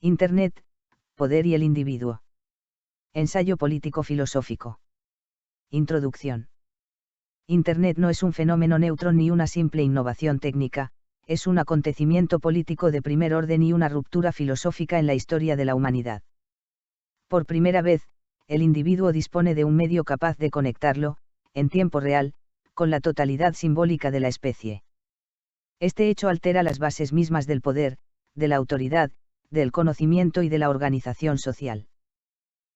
Internet, poder y el individuo. Ensayo político-filosófico. Introducción. Internet no es un fenómeno neutro ni una simple innovación técnica, es un acontecimiento político de primer orden y una ruptura filosófica en la historia de la humanidad. Por primera vez, el individuo dispone de un medio capaz de conectarlo, en tiempo real, con la totalidad simbólica de la especie. Este hecho altera las bases mismas del poder, de la autoridad, del conocimiento y de la organización social.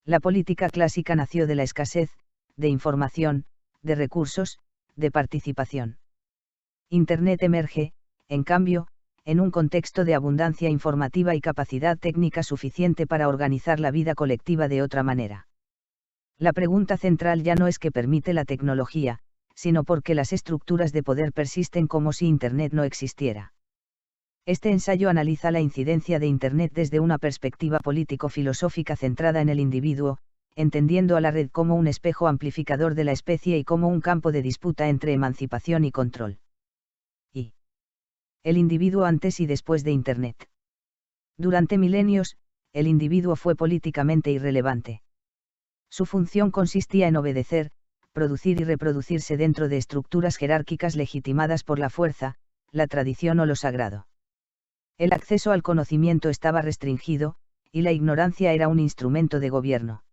La política clásica nació de la escasez, de información, de recursos, de participación. Internet emerge, en cambio, en un contexto de abundancia informativa y capacidad técnica suficiente para organizar la vida colectiva de otra manera. La pregunta central ya no es qué permite la tecnología, sino por qué las estructuras de poder persisten como si Internet no existiera. Este ensayo analiza la incidencia de Internet desde una perspectiva político-filosófica centrada en el individuo, entendiendo a la red como un espejo amplificador de la especie y como un campo de disputa entre emancipación y control. Y el individuo antes y después de Internet. Durante milenios, el individuo fue políticamente irrelevante. Su función consistía en obedecer, producir y reproducirse dentro de estructuras jerárquicas legitimadas por la fuerza, la tradición o lo sagrado. El acceso al conocimiento estaba restringido, y la ignorancia era un instrumento de gobierno.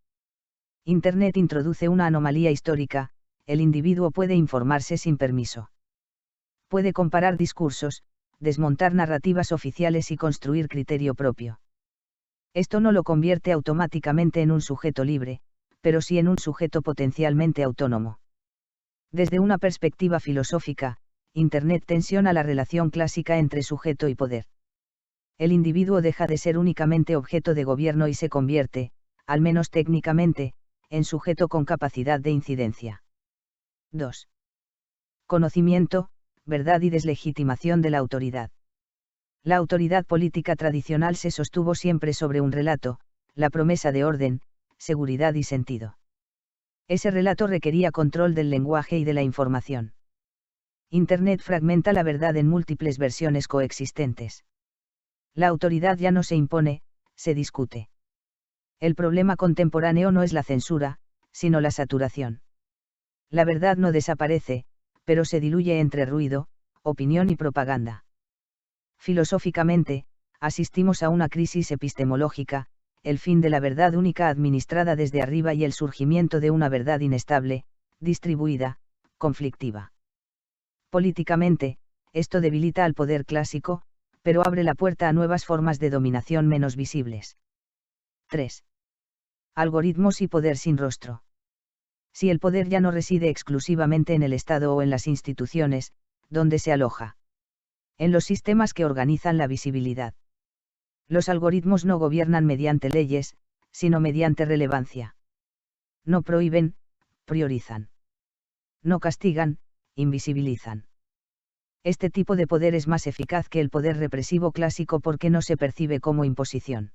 Internet introduce una anomalía histórica: el individuo puede informarse sin permiso. Puede comparar discursos, desmontar narrativas oficiales y construir criterio propio. Esto no lo convierte automáticamente en un sujeto libre, pero sí en un sujeto potencialmente autónomo. Desde una perspectiva filosófica, Internet tensiona la relación clásica entre sujeto y poder. El individuo deja de ser únicamente objeto de gobierno y se convierte, al menos técnicamente, en sujeto con capacidad de incidencia. 2. Conocimiento, verdad y deslegitimación de la autoridad. La autoridad política tradicional se sostuvo siempre sobre un relato, la promesa de orden, seguridad y sentido. Ese relato requería control del lenguaje y de la información. Internet fragmenta la verdad en múltiples versiones coexistentes. La autoridad ya no se impone, se discute. El problema contemporáneo no es la censura, sino la saturación. La verdad no desaparece, pero se diluye entre ruido, opinión y propaganda. Filosóficamente, asistimos a una crisis epistemológica, el fin de la verdad única administrada desde arriba y el surgimiento de una verdad inestable, distribuida, conflictiva. Políticamente, esto debilita al poder clásico, pero abre la puerta a nuevas formas de dominación menos visibles. 3. Algoritmos y poder sin rostro. Si el poder ya no reside exclusivamente en el Estado o en las instituciones, ¿dónde se aloja? En los sistemas que organizan la visibilidad. Los algoritmos no gobiernan mediante leyes, sino mediante relevancia. No prohíben, priorizan. No castigan, invisibilizan. Este tipo de poder es más eficaz que el poder represivo clásico porque no se percibe como imposición.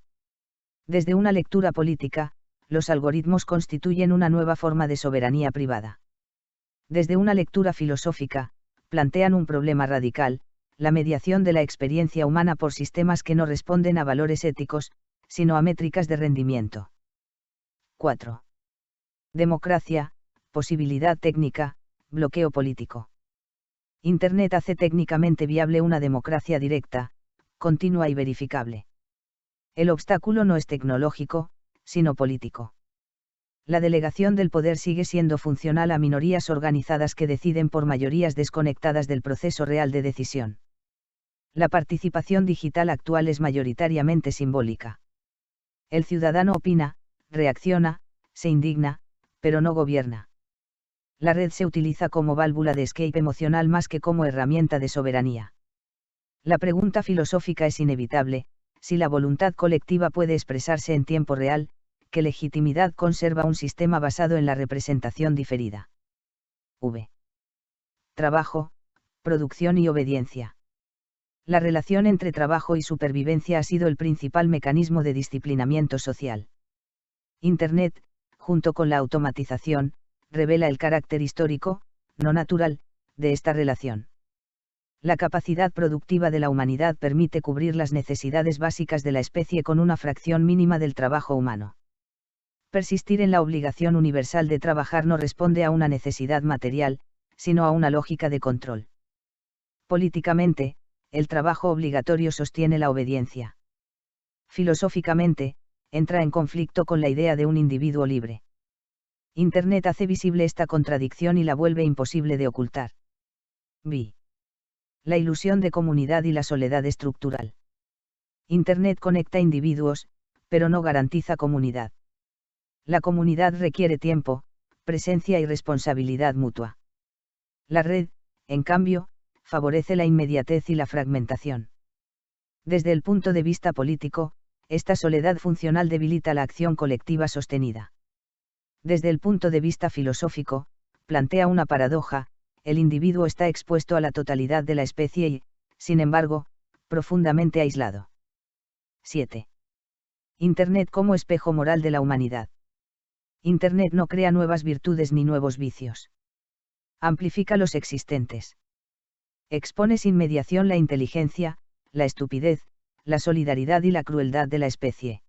Desde una lectura política, los algoritmos constituyen una nueva forma de soberanía privada. Desde una lectura filosófica, plantean un problema radical: la mediación de la experiencia humana por sistemas que no responden a valores éticos, sino a métricas de rendimiento. 4. Democracia, posibilidad técnica, bloqueo político. Internet hace técnicamente viable una democracia directa, continua y verificable. El obstáculo no es tecnológico, sino político. La delegación del poder sigue siendo funcional a minorías organizadas que deciden por mayorías desconectadas del proceso real de decisión. La participación digital actual es mayoritariamente simbólica. El ciudadano opina, reacciona, se indigna, pero no gobierna. La red se utiliza como válvula de escape emocional más que como herramienta de soberanía. La pregunta filosófica es inevitable: si la voluntad colectiva puede expresarse en tiempo real, ¿qué legitimidad conserva un sistema basado en la representación diferida? V. Trabajo, producción y obediencia. La relación entre trabajo y supervivencia ha sido el principal mecanismo de disciplinamiento social. Internet, junto con la automatización, revela el carácter histórico, no natural, de esta relación. La capacidad productiva de la humanidad permite cubrir las necesidades básicas de la especie con una fracción mínima del trabajo humano. Persistir en la obligación universal de trabajar no responde a una necesidad material, sino a una lógica de control. Políticamente, el trabajo obligatorio sostiene la obediencia. Filosóficamente, entra en conflicto con la idea de un individuo libre. Internet hace visible esta contradicción y la vuelve imposible de ocultar. B. La ilusión de comunidad y la soledad estructural. Internet conecta individuos, pero no garantiza comunidad. La comunidad requiere tiempo, presencia y responsabilidad mutua. La red, en cambio, favorece la inmediatez y la fragmentación. Desde el punto de vista político, esta soledad funcional debilita la acción colectiva sostenida. Desde el punto de vista filosófico, plantea una paradoja: el individuo está expuesto a la totalidad de la especie y, sin embargo, profundamente aislado. 7. Internet como espejo moral de la humanidad. Internet no crea nuevas virtudes ni nuevos vicios. Amplifica los existentes. Expone sin mediación la inteligencia, la estupidez, la solidaridad y la crueldad de la especie.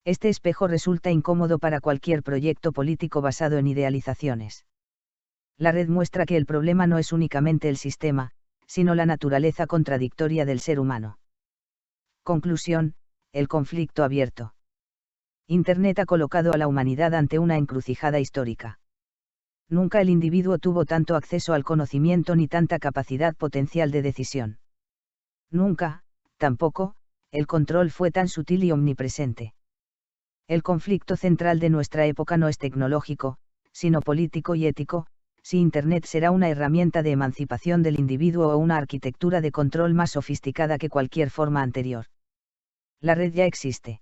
Este espejo resulta incómodo para cualquier proyecto político basado en idealizaciones. La red muestra que el problema no es únicamente el sistema, sino la naturaleza contradictoria del ser humano. Conclusión: el conflicto abierto. Internet ha colocado a la humanidad ante una encrucijada histórica. Nunca el individuo tuvo tanto acceso al conocimiento ni tanta capacidad potencial de decisión. Nunca, tampoco, el control fue tan sutil y omnipresente. El conflicto central de nuestra época no es tecnológico, sino político y ético: si Internet será una herramienta de emancipación del individuo o una arquitectura de control más sofisticada que cualquier forma anterior. La red ya existe.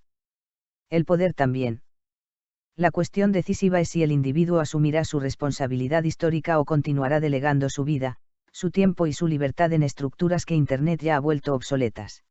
El poder también. La cuestión decisiva es si el individuo asumirá su responsabilidad histórica o continuará delegando su vida, su tiempo y su libertad en estructuras que Internet ya ha vuelto obsoletas.